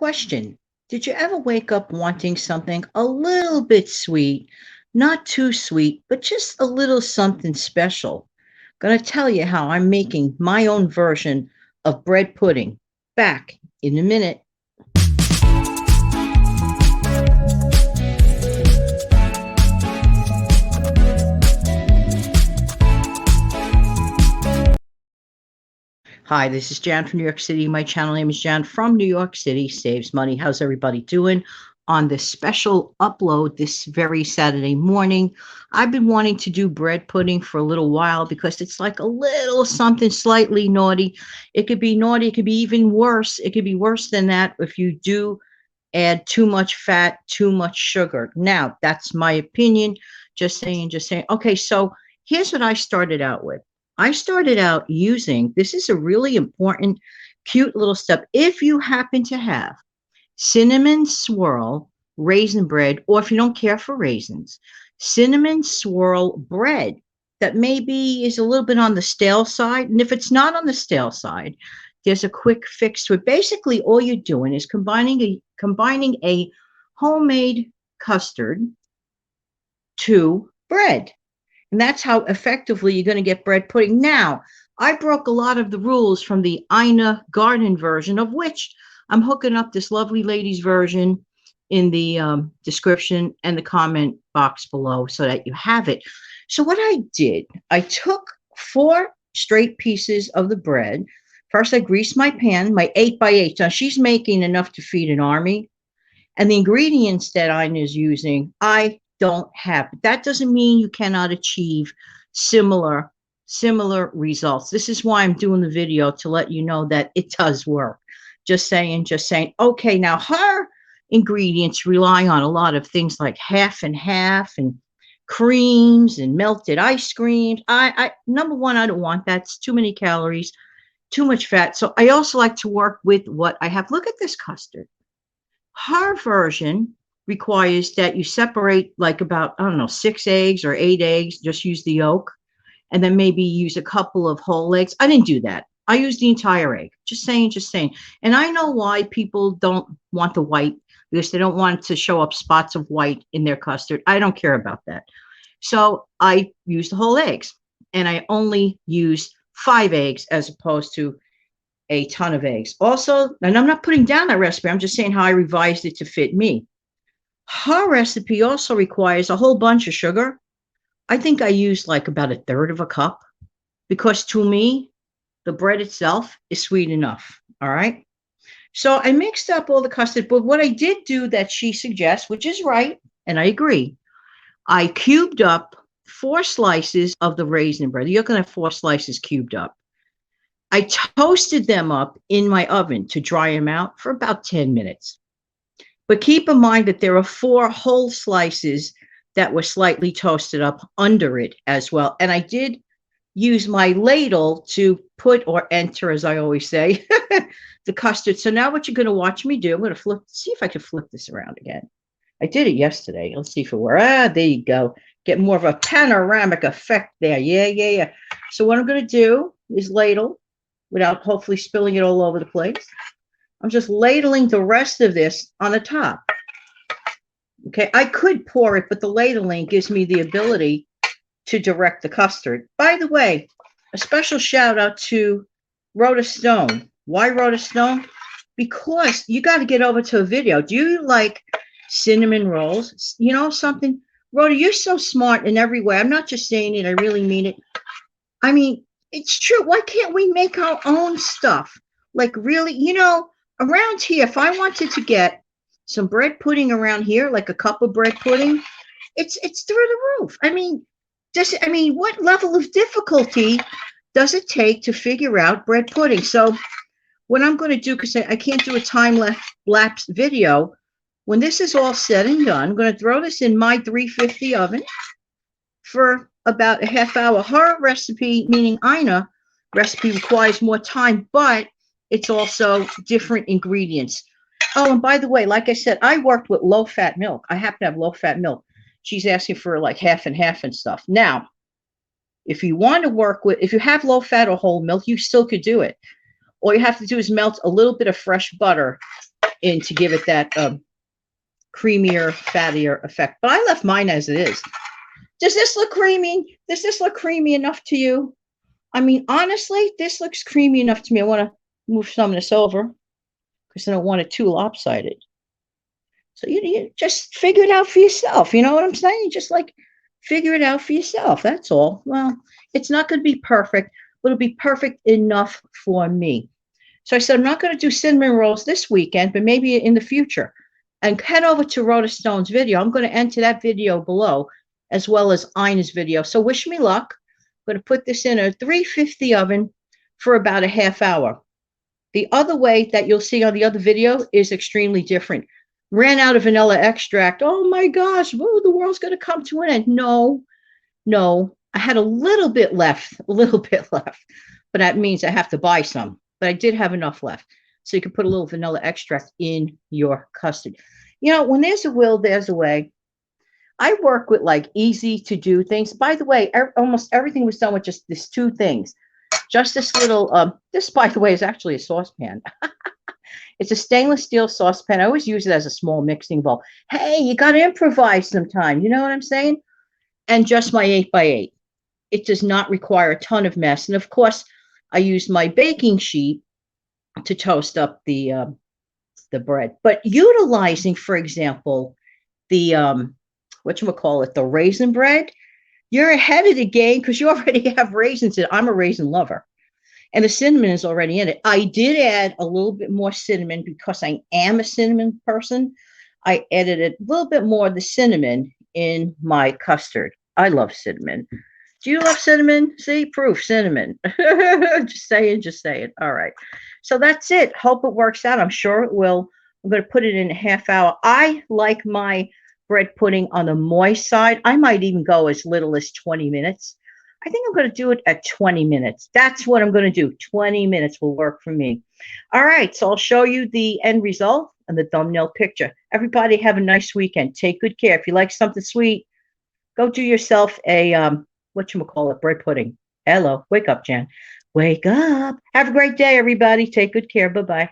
Question. Did you ever wake up wanting something a little bit sweet? Not too sweet, but just a little something special. Gonna tell you how I'm making my own version of bread pudding. Back in a minute. Hi, this is Jan from New York City. My channel name is Jan from New York City Saves Money. How's everybody doing on this special upload this very Saturday morning? I've been wanting to do bread pudding for a little while because it's like a little something slightly naughty. It could be naughty. It could be even worse. It could be worse than that if you do add too much fat, too much sugar. Now, that's my opinion. Just saying, just saying. Okay, so here's what I started out with. I started out using, this is a really important, cute little step. If you happen to have cinnamon swirl raisin bread, or if you don't care for raisins, cinnamon swirl bread that maybe is a little bit on the stale side. And if it's not on the stale side, there's a quick fix to it. Basically, all you're doing is combining a homemade custard to bread. And that's how effectively you're going to get bread pudding. Now, I broke a lot of the rules from the Ina Garden version, of which I'm hooking up this lovely lady's version in the description and the comment box below so that you have it. So what I did, I took 4 straight pieces of the bread. First, I greased my pan, my 8x8. Now, she's making enough to feed an army. And the ingredients that Ina is using, I don't have. But that doesn't mean you cannot achieve similar results. This is why I'm doing the video, to let you know that it does work. Just saying, just saying. Okay, now her ingredients rely on a lot of things like half and half and creams and melted ice creams. I number one, I don't want that. It's too many calories, too much fat. So I also like to work with what I have. Look at this custard. Her version requires that you separate like about, I don't know, 6 eggs or 8 eggs, just use the yolk, and then maybe use a couple of whole eggs. I didn't do that. I used the entire egg. Just saying, just saying. And I know why people don't want the white, because they don't want to show up spots of white in their custard. I don't care about that. So I used the whole eggs, and I only used 5 eggs as opposed to a ton of eggs. Also, and I'm not putting down that recipe, I'm just saying how I revised it to fit me. Her recipe also requires a whole bunch of sugar. I think I used like about 1/3 of a cup, because to me, the bread itself is sweet enough. All right. So I mixed up all the custard, but what I did do that she suggests, which is right, and I agree, I cubed up 4 slices of the raisin bread. You're going to have 4 slices cubed up. I toasted them up in my oven to dry them out for about 10 minutes. But keep in mind that there are 4 whole slices that were slightly toasted up under it as well. And I did use my ladle to put or enter, as I always say, the custard. So now what you're going to watch me do, I'm going to see if I can flip this around again. I did it yesterday. Let's see if it works. There you go. Get more of a panoramic effect there. Yeah. So what I'm going to do is ladle without hopefully spilling it all over the place. I'm just ladling the rest of this on the top. Okay, I could pour it, but the ladling gives me the ability to direct the custard. By the way, a special shout out to Rhoda Stone. Why Rhoda Stone? Because you got to get over to a video. Do you like cinnamon rolls? You know something? Rhoda, you're so smart in every way. I'm not just saying it. I really mean it. I mean, it's true. Why can't we make our own stuff? Like really, around here, if I wanted to get some bread pudding around here, like a cup of bread pudding, it's through the roof. I mean, what level of difficulty does it take to figure out bread pudding? So what I'm going to do, because I can't do a time-lapse video, when this is all said and done, I'm going to throw this in my 350 oven for about a half hour. Her recipe, meaning Ina recipe, requires more time, but it's also different ingredients. Oh, and by the way, like I said, I worked with low-fat milk. I happen to have low-fat milk. She's asking for like half and half and stuff. Now, if you want to work with, if you have low-fat or whole milk, you still could do it. All you have to do is melt a little bit of fresh butter in to give it that creamier, fattier effect. But I left mine as it is. Does this look creamy? Does this look creamy enough to you? I mean, honestly, this looks creamy enough to me. I want to move some of this over because I don't want it too lopsided. So you just figure it out for yourself. You know what I'm saying? Just like figure it out for yourself. That's all. Well, it's not going to be perfect, but it'll be perfect enough for me. So I said, I'm not going to do cinnamon rolls this weekend, but maybe in the future. And head over to Rhoda Stone's video. I'm going to enter that video below, as well as Ina's video. So wish me luck. I'm going to put this in a 350 oven for about a half hour. The other way that you'll see on the other video is extremely different. Ran out of vanilla extract. Oh my gosh, whoa, the world's going to come to an end. No, I had a little bit left, but that means I have to buy some. But I did have enough left. So you can put a little vanilla extract in your custard. You know, when there's a will, there's a way. I work with like easy to do things. By the way, almost everything was done with just these two things. Just this little, this by the way is actually a saucepan. It's a stainless steel saucepan. I always use it as a small mixing bowl. Hey, you got to improvise sometime. You know what I'm saying? And just my 8x8. It does not require a ton of mess. And of course, I use my baking sheet to toast up the bread. But utilizing, for example, the the raisin bread, you're ahead of the game because you already have raisins in it. I'm a raisin lover. And the cinnamon is already in it. I did add a little bit more cinnamon because I am a cinnamon person. I added a little bit more of the cinnamon in my custard. I love cinnamon. Do you love cinnamon? See, proof, cinnamon. Just saying. All right. So that's it. Hope it works out. I'm sure it will. I'm going to put it in a half hour. I like my bread pudding on the moist side. I might even go as little as 20 minutes. I think I'm going to do it at 20 minutes. That's what I'm going to do. 20 minutes will work for me. All right. So I'll show you the end result and the thumbnail picture. Everybody have a nice weekend. Take good care. If you like something sweet, go do yourself a, bread pudding. Hello. Wake up, Jan. Wake up. Have a great day, everybody. Take good care. Bye-bye.